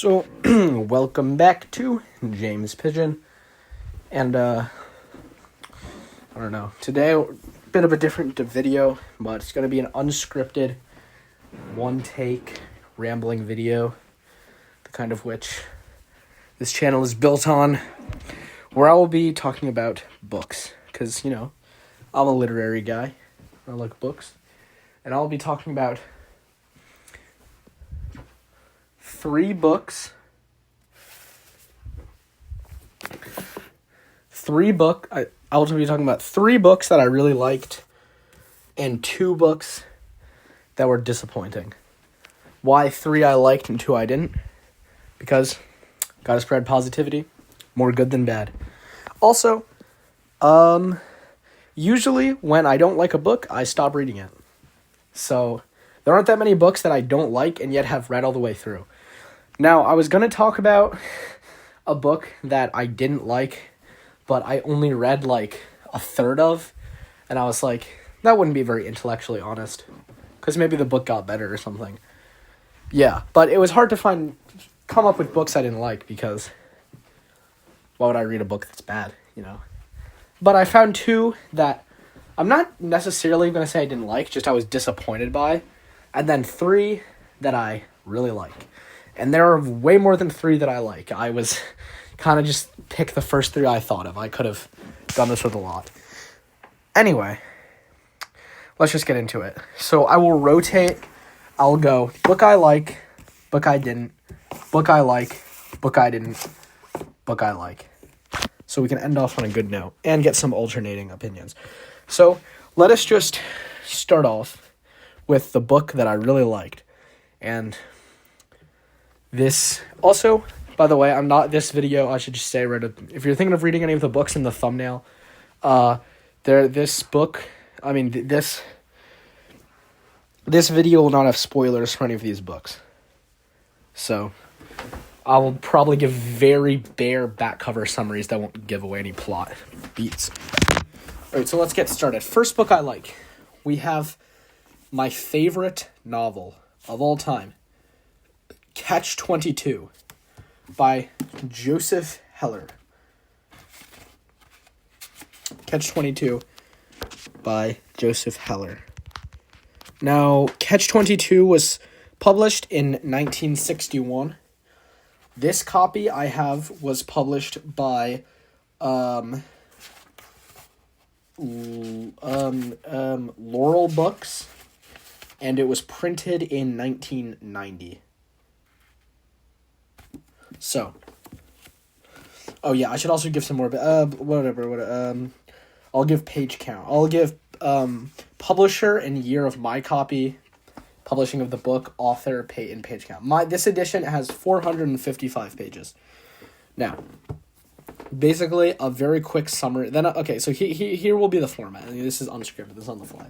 So, welcome back to James Pigeon, and I don't know, today, a bit of a different video, but it's going to be an unscripted, one-take, rambling video, the kind of which this channel is built on, where I will be talking about books, because, I'm a literary guy, I like books, and I'll be talking about three books. I'll be talking about three books that I really liked and two books that were disappointing. Why three I liked and two I didn't? Because gotta spread positivity. More good than bad. Also, usually when I don't like a book, I stop reading it. So there aren't that many books that I don't like and yet have read all the way through. Now, I was going to talk about a book that I didn't like, but I only read like a third of, and I was like, that wouldn't be very intellectually honest, because maybe the book got better or something. Yeah, but it was hard to come up with books I didn't like, because why would I read a book that's bad, But I found two that I'm not necessarily going to say I didn't like, just I was disappointed by, and then three that I really like. And there are way more than three that I like. I was kind of just pick the first three I thought of. I could have done this with a lot. Anyway, let's just get into it. So I will rotate. I'll go book I like, book I didn't, book I like, book I didn't, book I like. So we can end off on a good note and get some alternating opinions. So let us just start off with the book that I really liked. And this, also, by the way, this video, I should just say, if you're thinking of reading any of the books in the thumbnail, this video will not have spoilers for any of these books. So, I will probably give very bare back cover summaries that won't give away any plot beats. Alright, so let's get started. First book I like. We have my favorite novel of all time, Catch-22 by Joseph Heller. Catch-22 by Joseph Heller. Now, Catch-22 was published in 1961. This copy I have was published by Laurel Books, and it was printed in 1990. So, oh yeah, I should also give some more, I'll give page count. I'll give, publisher and year of my copy, publishing of the book, author, and page count. This edition has 455 pages. Now, basically, a very quick summary. Then, okay, so here will be the format. This is unscripted, this is on the fly.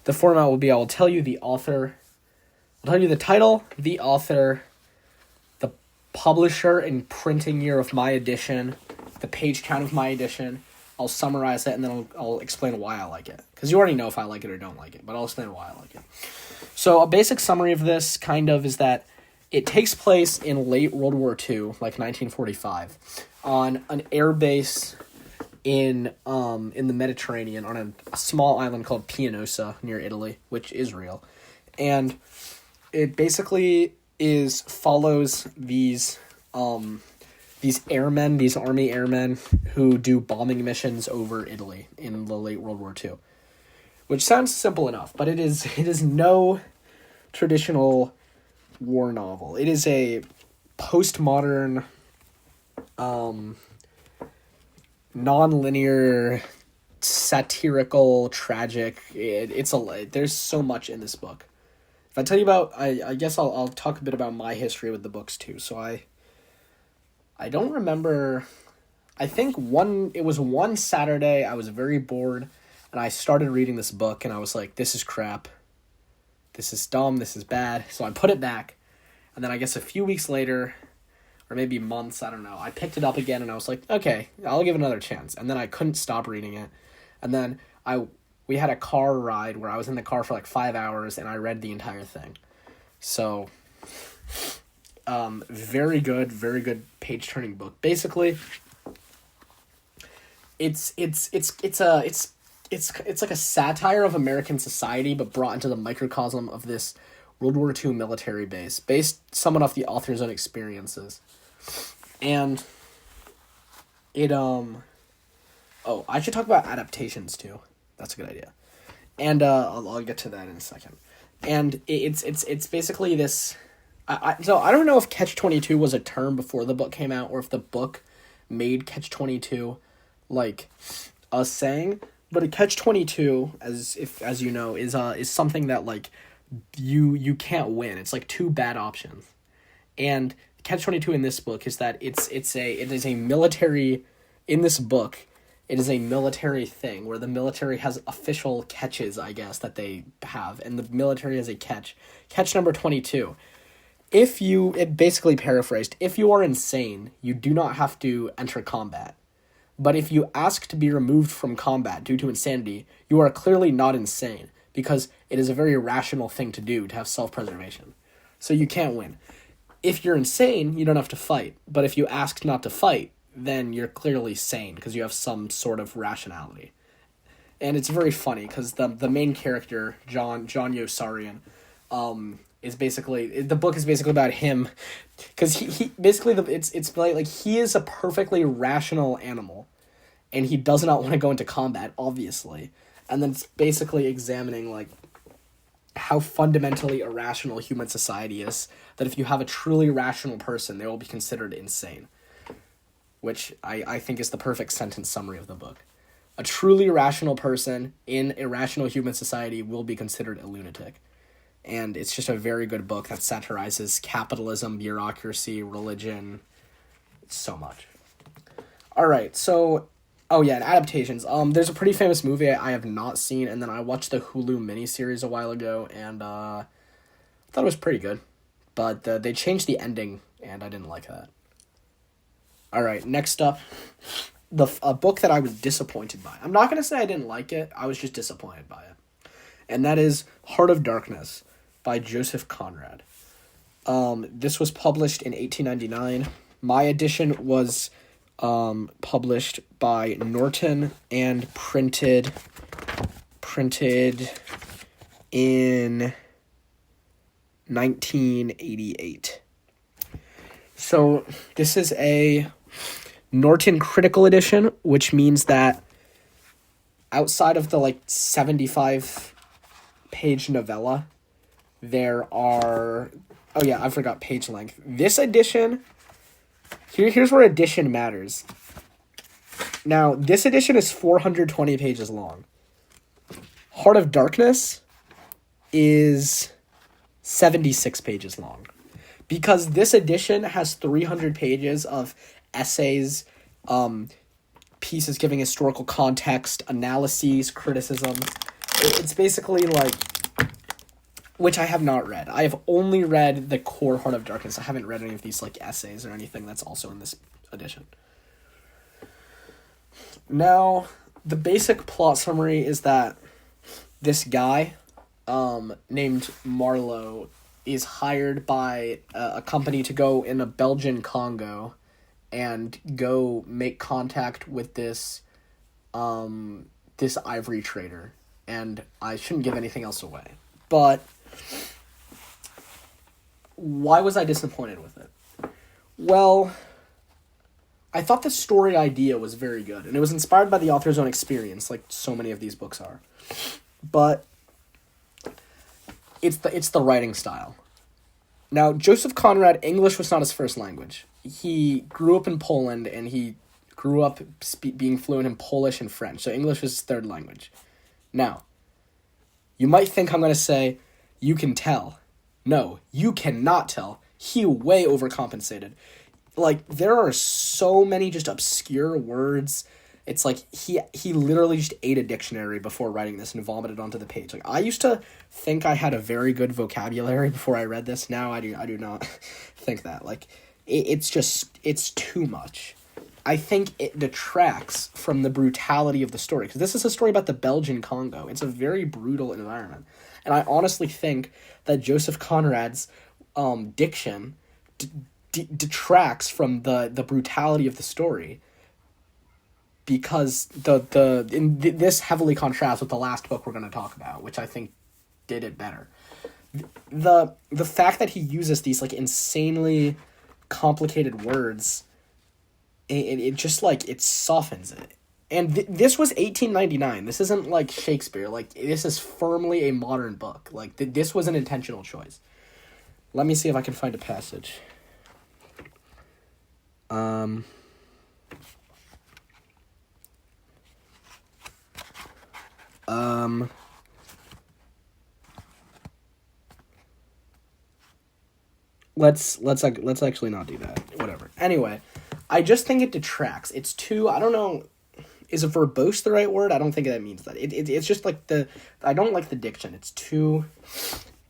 The format will be, I will tell you the author, I'll tell you the title, the author, publisher and printing year of my edition, the page count of my edition. I'll summarize it, and then I'll explain why I like it. Because you already know if I like it or don't like it, but I'll explain why I like it. So a basic summary of this, is that it takes place in late World War II, like 1945, on an air base in the Mediterranean, on a small island called Pianosa, near Italy, which is real. And it basically follows these airmen, these army airmen who do bombing missions over Italy in the late World War II, which sounds simple enough, but it is no traditional war novel. It is a postmodern, non-linear, satirical, tragic. There's so much in this book. If I tell you about, I guess I'll talk a bit about my history with the books too. So I don't remember, I think it was one Saturday, I was very bored, and I started reading this book, and I was like, this is crap, this is dumb, this is bad, so I put it back, and then I guess a few weeks later, or maybe months, I don't know, I picked it up again, and I was like, okay, I'll give it another chance, and then I couldn't stop reading it, and then we had a car ride where I was in the car for like 5 hours, and I read the entire thing. So Very good page turning book. Basically, it's like a satire of American society, but brought into the microcosm of this World War II military base, based somewhat off the author's own experiences. And it I should talk about adaptations too. That's a good idea. And I'll get to that in a second. And it's basically this. So I don't know if Catch-22 was a term before the book came out, or if the book made Catch-22 like a saying. But a Catch-22, as you know, is something that like you can't win. It's like two bad options. And Catch-22 in this book is that it is a military. In this book, it is a military thing where the military has official catches, I guess, that they have, and the military has a catch number 22. It basically paraphrased, if you are insane, you do not have to enter combat. But if you ask to be removed from combat due to insanity, you are clearly not insane, because it is a very rational thing to do to have self-preservation. So you can't win. If you're insane, you don't have to fight. But if you ask not to fight, then you're clearly sane, because you have some sort of rationality. And it's very funny, because the main character, John Yossarian, is basically, the book is basically about him, because he basically, it's like he is a perfectly rational animal, and he does not want to go into combat, obviously. And then it's basically examining, like, how fundamentally irrational human society is, that if you have a truly rational person, they will be considered insane. Which I think is the perfect sentence summary of the book. A truly rational person in a rational human society will be considered a lunatic. And it's just a very good book that satirizes capitalism, bureaucracy, religion, so much. Alright, so, and adaptations. There's a pretty famous movie I have not seen, and then I watched the Hulu miniseries a while ago, and I thought it was pretty good. But they changed the ending, and I didn't like that. Alright, next up, a book that I was disappointed by. I'm not going to say I didn't like it, I was just disappointed by it. And that is Heart of Darkness by Joseph Conrad. This was published in 1899. My edition was published by Norton and printed in 1988. So this is a Norton Critical Edition, which means that outside of the 75-page novella, there are... Oh yeah, I forgot page length. This edition... Here's where edition matters. Now, this edition is 420 pages long. Heart of Darkness is 76 pages long. Because this edition has 300 pages of essays, pieces giving historical context, analyses, criticisms. It's basically which I have not read. I have only read the core Heart of Darkness. I haven't read any of these essays or anything that's also in this edition. Now, the basic plot summary is that this guy, named Marlowe, is hired by a company to go in a Belgian Congo and go make contact with this ivory trader. And I shouldn't give anything else away. But why was I disappointed with it? Well, I thought the story idea was very good, and it was inspired by the author's own experience, like so many of these books are. But it's the writing style. Now, Joseph Conrad, English was not his first language. He grew up in Poland, and he grew up being fluent in Polish and French, so English was his third language. Now, you might think I'm going to say, you can tell. No, you cannot tell. He way overcompensated. There are so many just obscure words. It's he literally just ate a dictionary before writing this and vomited onto the page. I used to think I had a very good vocabulary before I read this. Now I do not think that. It's too much. I think it detracts from the brutality of the story, because this is a story about the Belgian Congo. It's a very brutal environment. And I honestly think that Joseph Conrad's diction detracts from the brutality of the story, because this heavily contrasts with the last book we're going to talk about, which I think did it better. The fact that he uses these like insanely complicated words, it just like it softens it. And this was 1899. This isn't like Shakespeare. Like, this is firmly a modern book. Like, this was an intentional choice. Let me see if I can find a passage. Let's actually not do that. Whatever. Anyway, I just think it detracts. It's too, I don't know, is a verbose the right word? I don't think that means that. It's just like I don't like the diction. It's too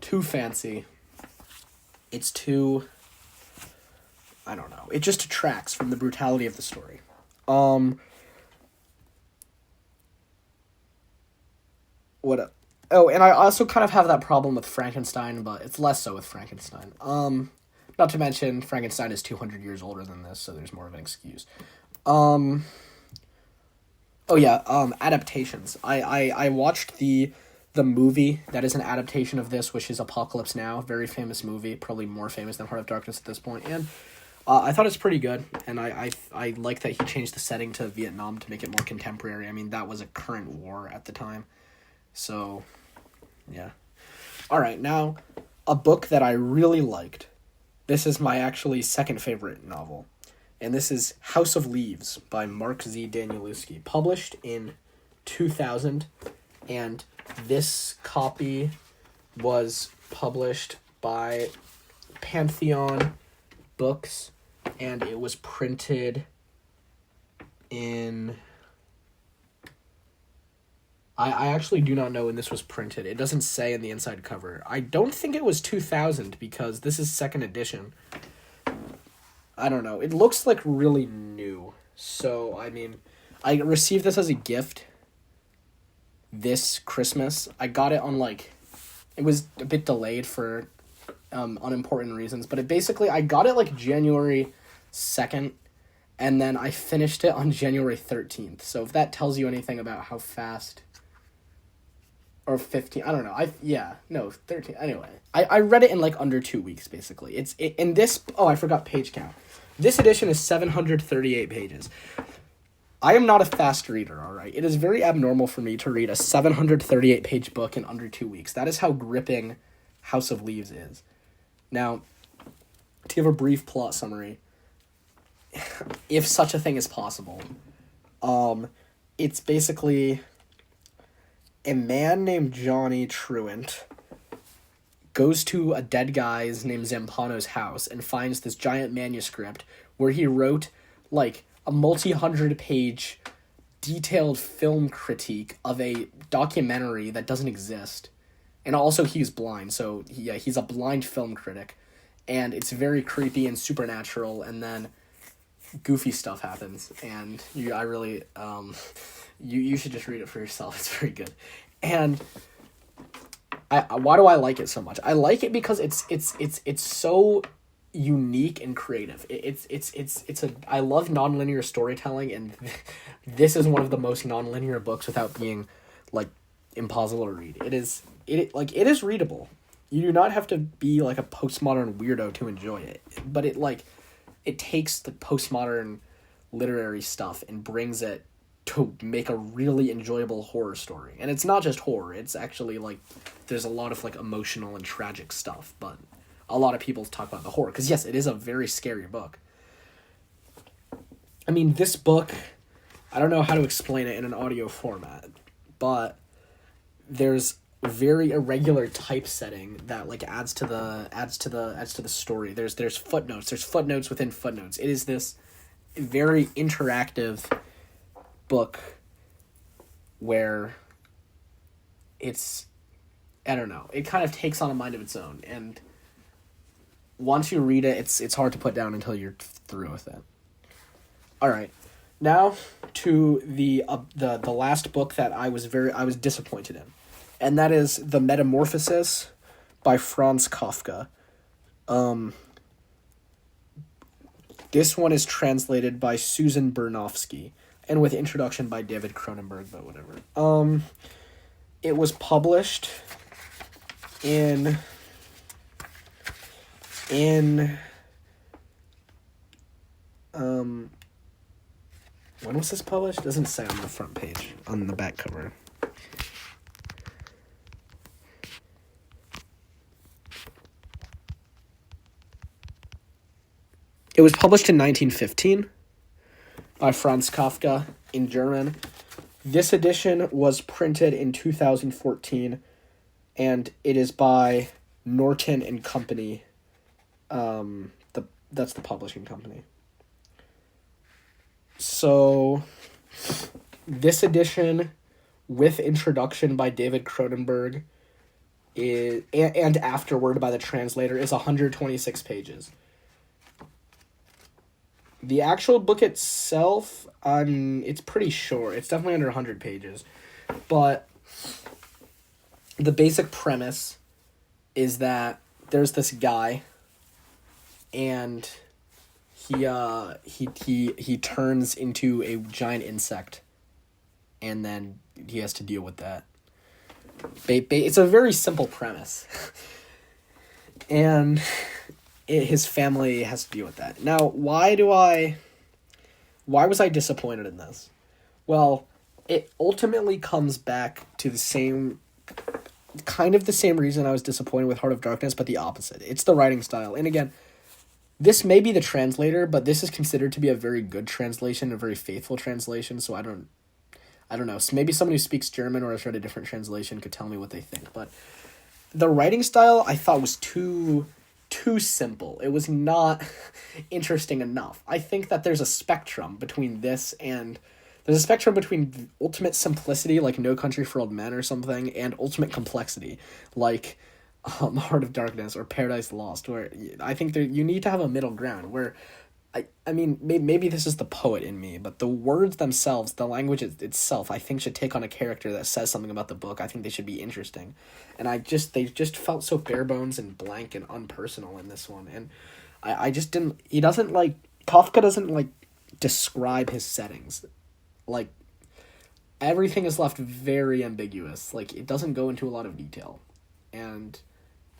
fancy. It's too, I don't know. It just detracts from the brutality of the story. What? Oh, and I also kind of have that problem with Frankenstein, but it's less so with Frankenstein. Not to mention, Frankenstein is 200 years older than this, so there's more of an excuse. Oh yeah, adaptations. I watched the movie that is an adaptation of this, which is Apocalypse Now, very famous movie, probably more famous than Heart of Darkness at this point, and I thought it's pretty good, and I like that he changed the setting to Vietnam to make it more contemporary. I mean, that was a current war at the time, so yeah. Alright, now, a book that I really liked. This is my actually second favorite novel. And this is House of Leaves by Mark Z. Danielewski, published in 2000. And this copy was published by Pantheon Books, and it was printed in... I actually do not know when this was printed. It doesn't say in the inside cover. I don't think it was 2000, because this is second edition. I don't know. It looks like really new. So, I mean, I received this as a gift this Christmas. I got it on it was a bit delayed for unimportant reasons, but I got it January 2nd, and then I finished it on January 13th. So if that tells you anything about how fast, or 15, I don't know. 13. Anyway, I read it in under 2 weeks, basically. In this, I forgot page count. This edition is 738 pages. I am not a fast reader, alright? It is very abnormal for me to read a 738 page book in under 2 weeks. That is how gripping House of Leaves is. Now, to give a brief plot summary, if such a thing is possible, it's basically a man named Johnny Truant goes to a dead guy's named Zampano's house and finds this giant manuscript where he wrote a multi-100-page detailed film critique of a documentary that doesn't exist. And also he's blind, so he's a blind film critic. And it's very creepy and supernatural, and then goofy stuff happens. And you should just read it for yourself. It's very good. And why do I like it so much? I like it because it's so unique and creative. I love nonlinear storytelling, and this is one of the most nonlinear books without being impossible to read. It is readable. You do not have to be a postmodern weirdo to enjoy it, but it takes the postmodern literary stuff and brings it to make a really enjoyable horror story. And it's not just horror, it's actually there's a lot of emotional and tragic stuff, but a lot of people talk about the horror, because yes, it is a very scary book. I mean, this book, I don't know how to explain it in an audio format, but there's very irregular typesetting that adds to the story. There's footnotes. There's footnotes within footnotes. It is this very interactive book where it's, I don't know, it kind of takes on a mind of its own, and once you read it, it's hard to put down until you're through with it. All right, now to the last book that I was disappointed in, and that is The Metamorphosis by Franz Kafka. This one is translated by Susan Bernofsky and with introduction by David Cronenberg, but whatever. It was published in when was this published? It doesn't say on the front page, on the back cover. It was published in 1915 by Franz Kafka in German. This edition was printed in 2014, and it is by Norton and Company. That's the publishing company. So, this edition, with introduction by David Cronenberg, and afterward by the translator, is 126 pages. The actual book itself, it's pretty short. It's definitely under 100 pages. But the basic premise is that there's this guy, and he turns into a giant insect, and then he has to deal with that. It's a very simple premise. And his family has to deal with that. Now, why was I disappointed in this? Well, it ultimately comes back to the same reason I was disappointed with Heart of Darkness, but the opposite. It's the writing style. And again, this may be the translator, but this is considered to be a very good translation, a very faithful translation, so I don't know. So maybe someone who speaks German or has read a different translation could tell me what they think. But the writing style I thought was too simple. It was not interesting enough. I think that there's a spectrum between this and there's a spectrum between ultimate simplicity, like No Country for Old Men or something, and ultimate complexity, like Heart of Darkness or Paradise Lost, where I think you need to have a middle ground where I mean, maybe this is the poet in me, but the words themselves, the language itself, I think should take on a character that says something about the book. I think they should be interesting. And they just felt so bare bones and blank and unpersonal in this one. And I just didn't, Kafka doesn't, describe his settings. Everything is left very ambiguous. It doesn't go into a lot of detail. And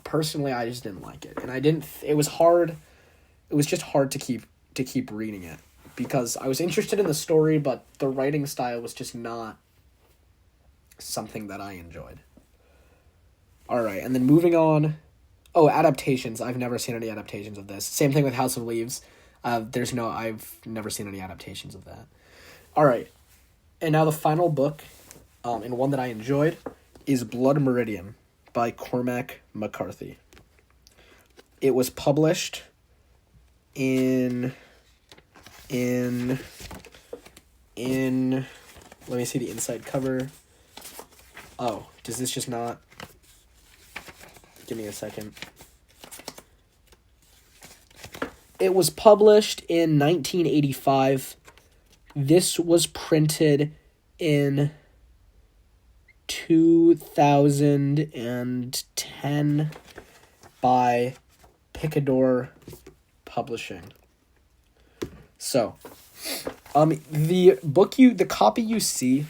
personally, I just didn't like it. And it was hard, it was just hard to keep reading it because I was interested in the story, but the writing style was just not something that I enjoyed. All right, and then moving on. Oh, adaptations. I've never seen any adaptations of this. Same thing with House of Leaves. I've never seen any adaptations of that. All right, and now the final book, and one that I enjoyed, is Blood Meridian by Cormac McCarthy. It was published in let me see the inside cover. Oh, does this just not? Give me a second. It was published in 1985. This was printed in 2010 by Picador Publishing. So, the copy you see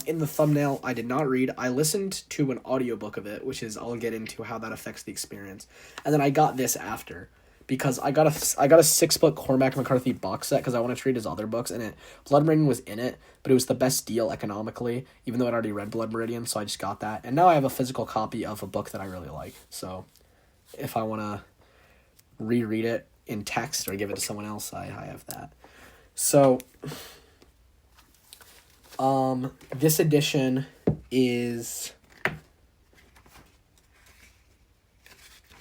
in the thumbnail, I did not read. I listened to an audiobook of it, which is, I'll get into how that affects the experience. And then I got this after, because I got a 6-book Cormac McCarthy box set, because I wanted to read his other books, and Blood Meridian was in it, but it was the best deal economically, even though I'd already read Blood Meridian, so I just got that. And now I have a physical copy of a book that I really like, so if I want to reread it in text or give it to someone else, I have that. So, this edition is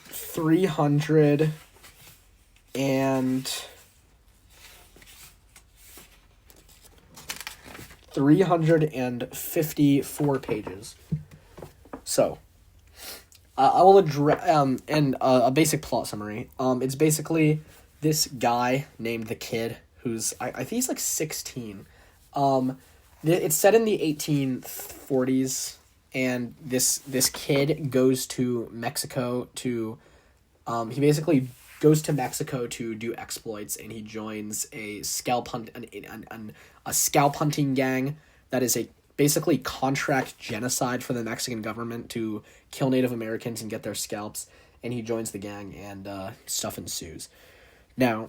354 pages. So, I will address, and a basic plot summary. It's basically this guy named the Kid, who's, I think he's 16. It's set in the 1840s, and this kid goes to Mexico to, he basically goes to Mexico to do exploits, and he joins a scalp hunting gang that is a basically contract genocide for the Mexican government to kill Native Americans and get their scalps. And he joins the gang, and stuff ensues. Now,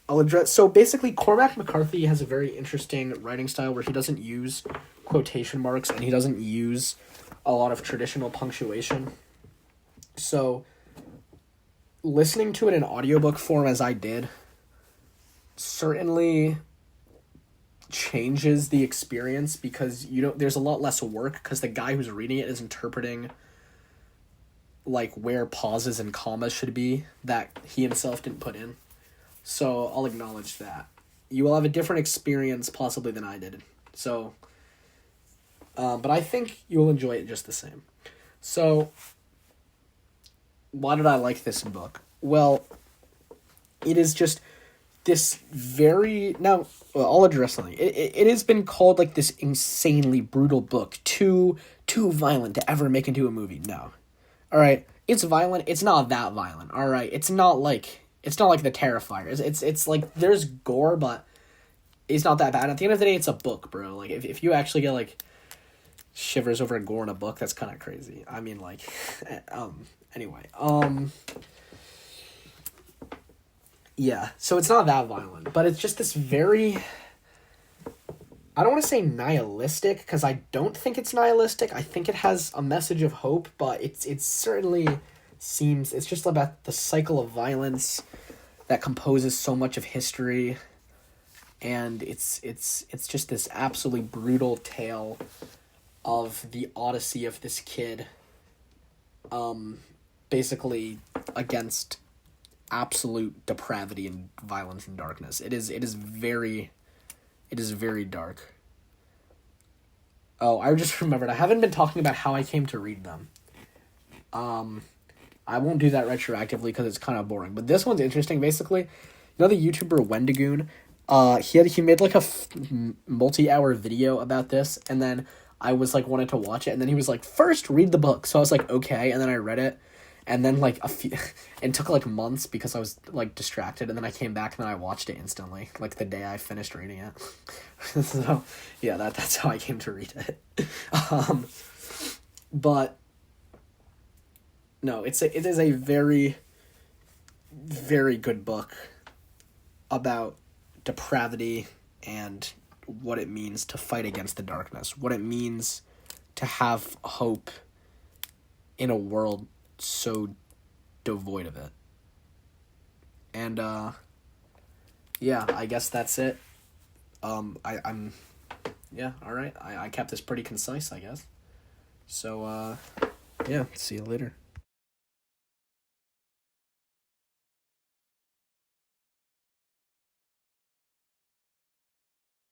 I'll address... So basically, Cormac McCarthy has a very interesting writing style where he doesn't use quotation marks, and he doesn't use a lot of traditional punctuation. So, listening to it in audiobook form as I did certainly changes the experience, because there's a lot less work, because the guy who's reading it is interpreting like where pauses and commas should be that he himself didn't put in. So I'll acknowledge that. You will have a different experience possibly than I did. So, but I think you'll enjoy it just the same. So, why did I like this book? Well, it is just this very... Now, I'll address something. It has been called like this insanely brutal book. Too violent to ever make into a movie. No. Alright, it's violent. It's not that violent. Alright, it's not like the Terrifiers. It's like, there's gore, but it's not that bad. At the end of the day, it's a book, bro. Like, if you actually get, like, shivers over gore in a book, that's kind of crazy. I mean, like, anyway, yeah, so it's not that violent, but it's just this very... I don't want to say nihilistic, because I don't think it's nihilistic. I think it has a message of hope, but it certainly seems... It's just about the cycle of violence that composes so much of history, and it's just this absolutely brutal tale of the odyssey of this kid, basically against absolute depravity and violence and darkness. It is very dark. Oh, I just remembered. I haven't been talking about how I came to read them. I won't do that retroactively because it's kind of boring. But this one's interesting. Basically, you know the YouTuber Wendigoon? He made like a multi-hour video about this, and then I was like wanted to watch it, and then he was like, first read the book. So I was like, okay, and then I read it, and then like it took like months because I was like distracted, and then I came back and then I watched it instantly, like the day I finished reading it. So yeah, that's how I came to read it. But no, it is a very, very good book about depravity and what it means to fight against the darkness, what it means to have hope in a world so devoid of it. And yeah, I guess that's it. I'm yeah, all right. I kept this pretty concise, I guess. So yeah, see you later.